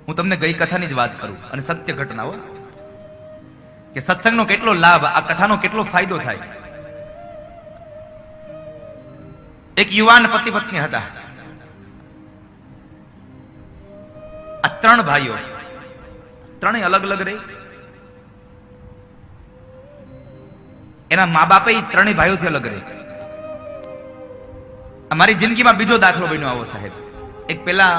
હું તમને ગઈ કથાની જ વાત કરું અને સત્ય ઘટનાઓ કે સત્સંગનો કેટલો લાભ, આ કથાનો કેટલો ફાયદો થાય. એક યુવાન પતિ પત્ની હતા. આ 3 ભાઈઓ, ત્રણેય અલગ અલગ રહી. એના મા બાપે 3 ભાઈઓથી અલગ રહી. અમારી જિંદગીમાં બીજો દાખલો બન્યો આવો સાહેબ. એક પેલા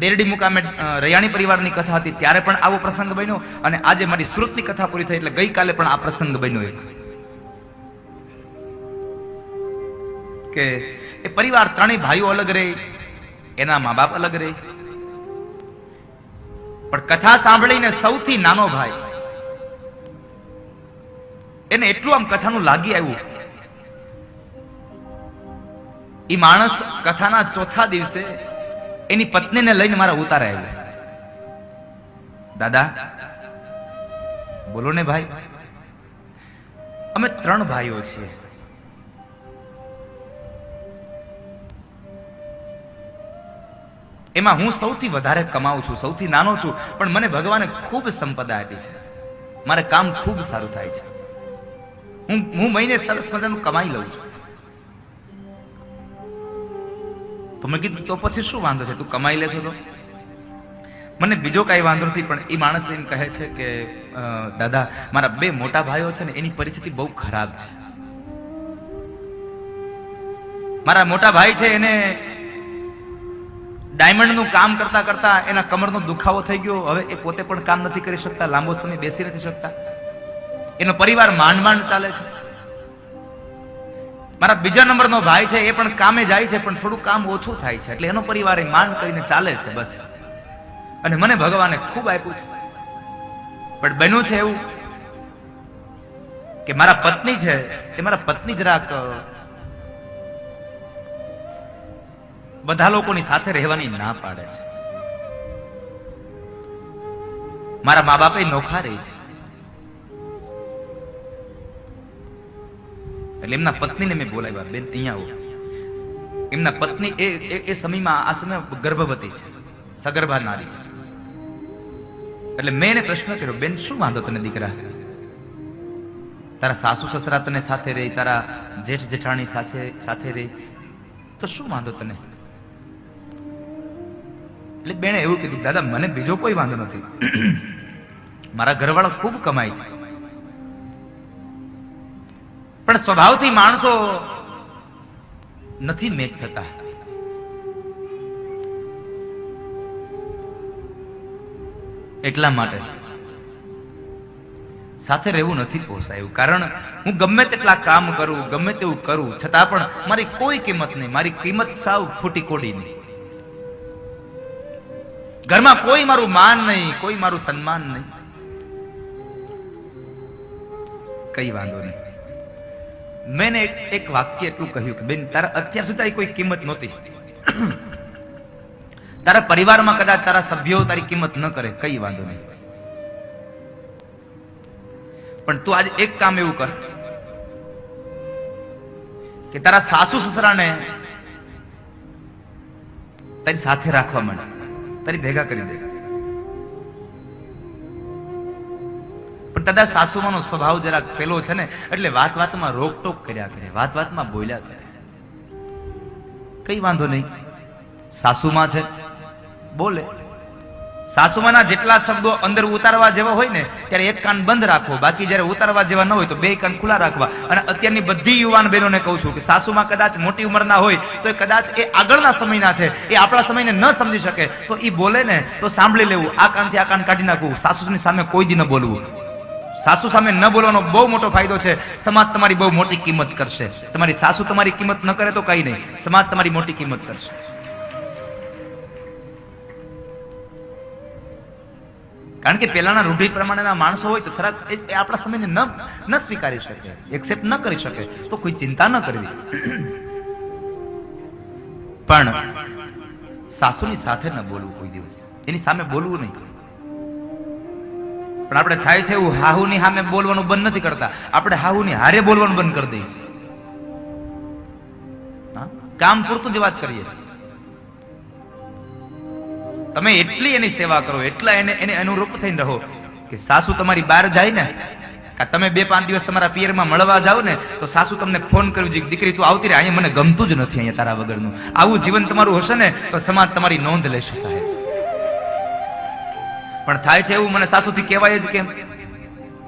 બેરડી મુકામે રૈયાણી પરિવારની કથા હતી ત્યારે પણ આવો પ્રસંગ બન્યો, અને આજે મારી સુરતની કથા પૂરી થઈ એટલે ગઈકાલે પણ આ પ્રસંગ બન્યો. એક કે એ પરિવાર 3 ભાઈઓ અલગ રહે, એના મા બાપ અલગ રહે. પણ કથા સાંભળીને સૌથી નાનો ભાઈ, એને એટલું આમ કથાનું લાગી આવ્યું. એ માણસ કથાના ચોથા દિવસે એની પત્નીને લઈને મારા ઉતારે આવ્યો. દાદા, બોલો ને ભાઈ, અમે 3 ભાઈઓ છીએ. એમાં હું સૌથી વધારે કમાઉં છું, સૌથી નાનો છું, પણ મને ભગવાને ખૂબ સંપદા આપી છે. મારે કામ ખૂબ સારું થાય છે. હું મહિને સરસ મજાનું કમાઈ લઉં છું. તો મેં કીધું તો પછી શું વાંધો છે, તું કમાઈ લે છો તો? મને બીજો કઈ વાંધો નથી, પણ એ માણસ એમ કહે છે કે દાદા, મારા 2 મોટા ભાઈઓ છે ને એની પરિસ્થિતિ બહુ ખરાબ છે. મારા મોટા ભાઈ છે એને ડાયમંડનું કામ કરતા કરતા એના કમરનો દુખાવો થઈ ગયો. હવે એ પોતે પણ કામ નથી કરી શકતા, લાંબો સમય બેસી નથી શકતા. એનો પરિવાર માંડ માંડ ચાલે છે. મારા બીજા નંબરનો ભાઈ છે એ પણ કામે જાય છે, પણ થોડું કામ ઓછું થાય છે, એટલે એનો પરિવાર એ માંડ કરીને ચાલે છે બસ. અને મને ભગવાને ખૂબ આપ્યું છે. પણ બન્યું છે એવું કે મારા પત્ની છે એ મારા પત્ની જરાક બધા લોકોની સાથે રહેવાની ના પાડે છે. મારા મા બાપે નોખા રહી છે, એટલે એમના પત્નીને મેં બોલાવ્યા, બેન અહીંયા આવો. એમના પત્ની એ સમયમાં આ સમય ગર્ભવતી છે, સગર્ભા નારી છે. એટલે મેં એને પ્રશ્ન કર્યો, બેન શું વાંધો તને દીકરા? તારા સાસુ સસરા તને સાથે રહી, તારા જેઠ જેઠાણી સાથે રહી, તો શું વાંધો તને? એટલે બેને એવું કીધું, દાદા મને બીજો કોઈ વાંધો નથી, મારા ઘરવાળા ખૂબ કમાય છે, પણ સ્વભાવથી માણસો નથી મેચ થતા. એટલા માટે સાથે રહેવું નથી પોસાયું. કારણ હું ગમે તેટલા કામ કરું, ગમે તેવું કરું, છતાં પણ મારી કોઈ કિંમત નહીં. મારી કિંમત સાવ ખોટી કોડી નહીં. ઘરમાં કોઈ મારું માન નહીં, કોઈ મારું સન્માન નહીં. કઈ વાંધો નહીં. મેં એક વાક્ય એટલું કહ્યું કે બેન, તારા અત્યાર સુધી તારી કોઈ કિંમત નહોતી. તારા પરિવારમાં કદાચ તારા સભ્યો તારી કિંમત ન કરે, કઈ વાંધો નહીં, પણ તું આજે એક કામ એવું કર કે તારા સાસુ સસરાને તારી સાથે રાખવા માંડ, તારી ભેગા કરી દે. પણ દાદા, સાસુમાનો સ્વભાવ જરાક પેલો છે ને, એટલે વાત વાતમાં રોકટોક કર્યા કરે, વાત વાતમાં બોલ્યા કરે. કઈ વાંધો નહીં, સાસુમાં છે બોલે. સાસુમાના જેટલા શબ્દો અંદર ઉતારવા જેવા હોય ને ત્યારે એક કાન બંધ રાખવો, બાકી જયારે ઉતારવા જેવા ન હોય તો 2 કાન ખુલ્લા રાખવા. અને અત્યારની બધી યુવાન બહેનોને કહું છું કે સાસુમાં કદાચ મોટી ઉંમરના હોય તો એ કદાચ એ આગળના સમયના છે, એ આપણા સમયને ન સમજી શકે, તો એ બોલે ને તો સાંભળી લેવું, આ કાનથી આ કાન કાઢી નાખવું. સાસુની સામે કોઈ દી ન બોલવું. સાસુ સામે ન બોલવાનો બહુ મોટો ફાયદો છે. સમાજ તમારી બહુ મોટી કિંમત કરશે. તમારી સાસુ તમારી કિંમત ન કરે તો કઈ નહીં, સમાજ તમારી મોટી કિંમત કરશે. કારણ કે પેલાના રૂઢિ પ્રમાણેના માણસો હોય તો છરા એ આપણા સમયને ન સ્વીકારી શકે, એક્સેપ્ટ ન કરી શકે, તો કોઈ ચિંતા ન કરવી. પણ સાસુની સાથે ન બોલવું કોઈ દિવસ, એની સામે બોલવું નહીં. પણ આપણે થાય છે એવું, હાહુની સામે બોલવાનું બંધ નથી કરતા, આપણે હાહુની હારે બોલવાનું બંધ કરી દઈએ છીએ. કામ પૂરતું જ વાત કરીએ. તમે એટલી એની સેવા કરો, એટલા એને અનુરૂપ થઈને રહો કે સાસુ તમારી બહાર જાય ને, તમે 2-5 દિવસ તમારા પિયરમાં મળવા જાઓ ને, તો સાસુ તમને ફોન કર્યું છે, દીકરી તું આવતી રહે, અહીંયા મને ગમતું જ નથી અહીંયા તારા વગરનું. આવું જીવન તમારું હશે ને તો સમાજ તમારી નોંધ લેશે સાહેબ. પણ થાય છે એવું, મને સાસુથી કહેવાય જ કેમ?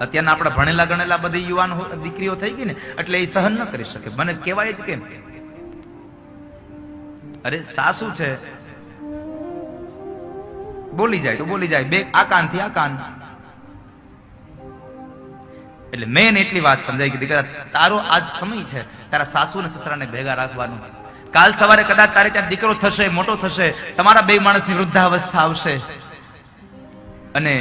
અત્યારના આપણા ભણેલા ગણેલા બધી યુવાન દીકરીઓ થઈ ગઈ ને, એટલે એ સહન ન કરી શકે. મને કહેવાય જ કેમ? અરે સાસુ છે, બોલી જાય તો બોલી જાય, બે આ કાન થી આ કાન. એટલે મેં એટલી વાત સમજાય કે દીકરા, તારો આજ સમય છે તારા સાસુ અને સસરાને ભેગા રાખવાનો. કાલ સવારે કદાચ તારે ત્યાં દીકરો થશે, મોટો થશે, તમારા બે માણસની વૃદ્ધાવસ્થા આવશે અને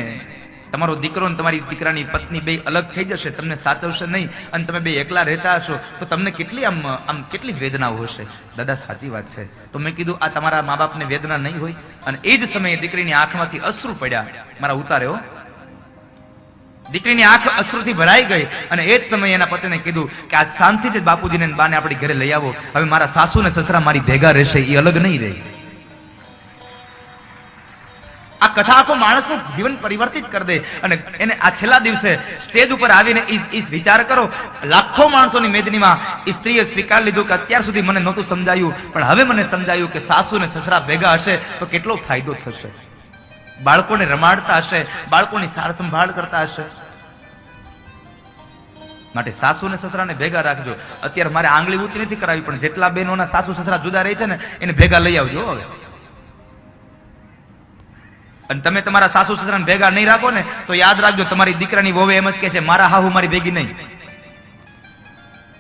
તમારો દીકરો અને તમારી દીકરાની પત્ની બે અલગ થઈ જશે, તમને સાચવશે નહીં અને તમે બે એકલા રહેતા હશો, તો તમને કેટલી આમ કેટલી વેદનાઓ હશે. દાદા સાચી વાત છે. તો મેં કીધું આ તમારા મા બાપને વેદના નહીં હોય? અને એ જ સમયે દીકરીની આંખમાંથી અશ્રુ પડ્યા. મારા ઉતાર્યો, દીકરીની આંખ અશ્રુથી ભરાઈ ગઈ અને એ જ સમયે એના પતિને કીધું કે આ શાંતિથી બાપુજીને બાને આપણી ઘરે લઈ આવો. હવે મારા સાસુ ને સસરા મારી ભેગા રહેશે, એ અલગ નહીં રહે. આ કથા આખો માણસનું જીવન પરિવર્તિત કરી દે. અને એને આ છેલ્લા દિવસે સ્ટેજ ઉપર આવીને વિચાર કરો, લાખો માણસોની મેદનીમાં સ્ત્રીએ સ્વીકાર લીધું કે અત્યાર સુધી મને નહોતું સમજાયું, પણ હવે મને સમજાયું કે સાસુ ને સસરા ભેગા હશે તો કેટલો ફાયદો થશે. બાળકોને રમાડતા હશે, બાળકોની સાર સંભાળ કરતા હશે. માટે સાસુ ને સસરાને ભેગા રાખજો. અત્યારે મારે આંગળી ઊંચી નથી કરાવી, પણ જેટલા બહેનોના સાસુ સસરા જુદા રહે છે ને એને ભેગા લઈ આવજો હવે. અને તમે તમારા સાસુ સસરાને ભેગા નહીં રાખો ને તો યાદ રાખજો, તમારી દીકરાની વહુ એમ જ કહે છે મારા હાહુ મારી ભેગી નહીં,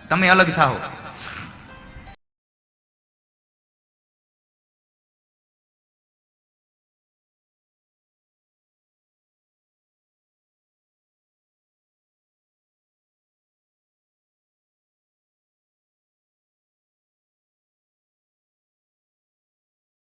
તમે અલગ થાઓ.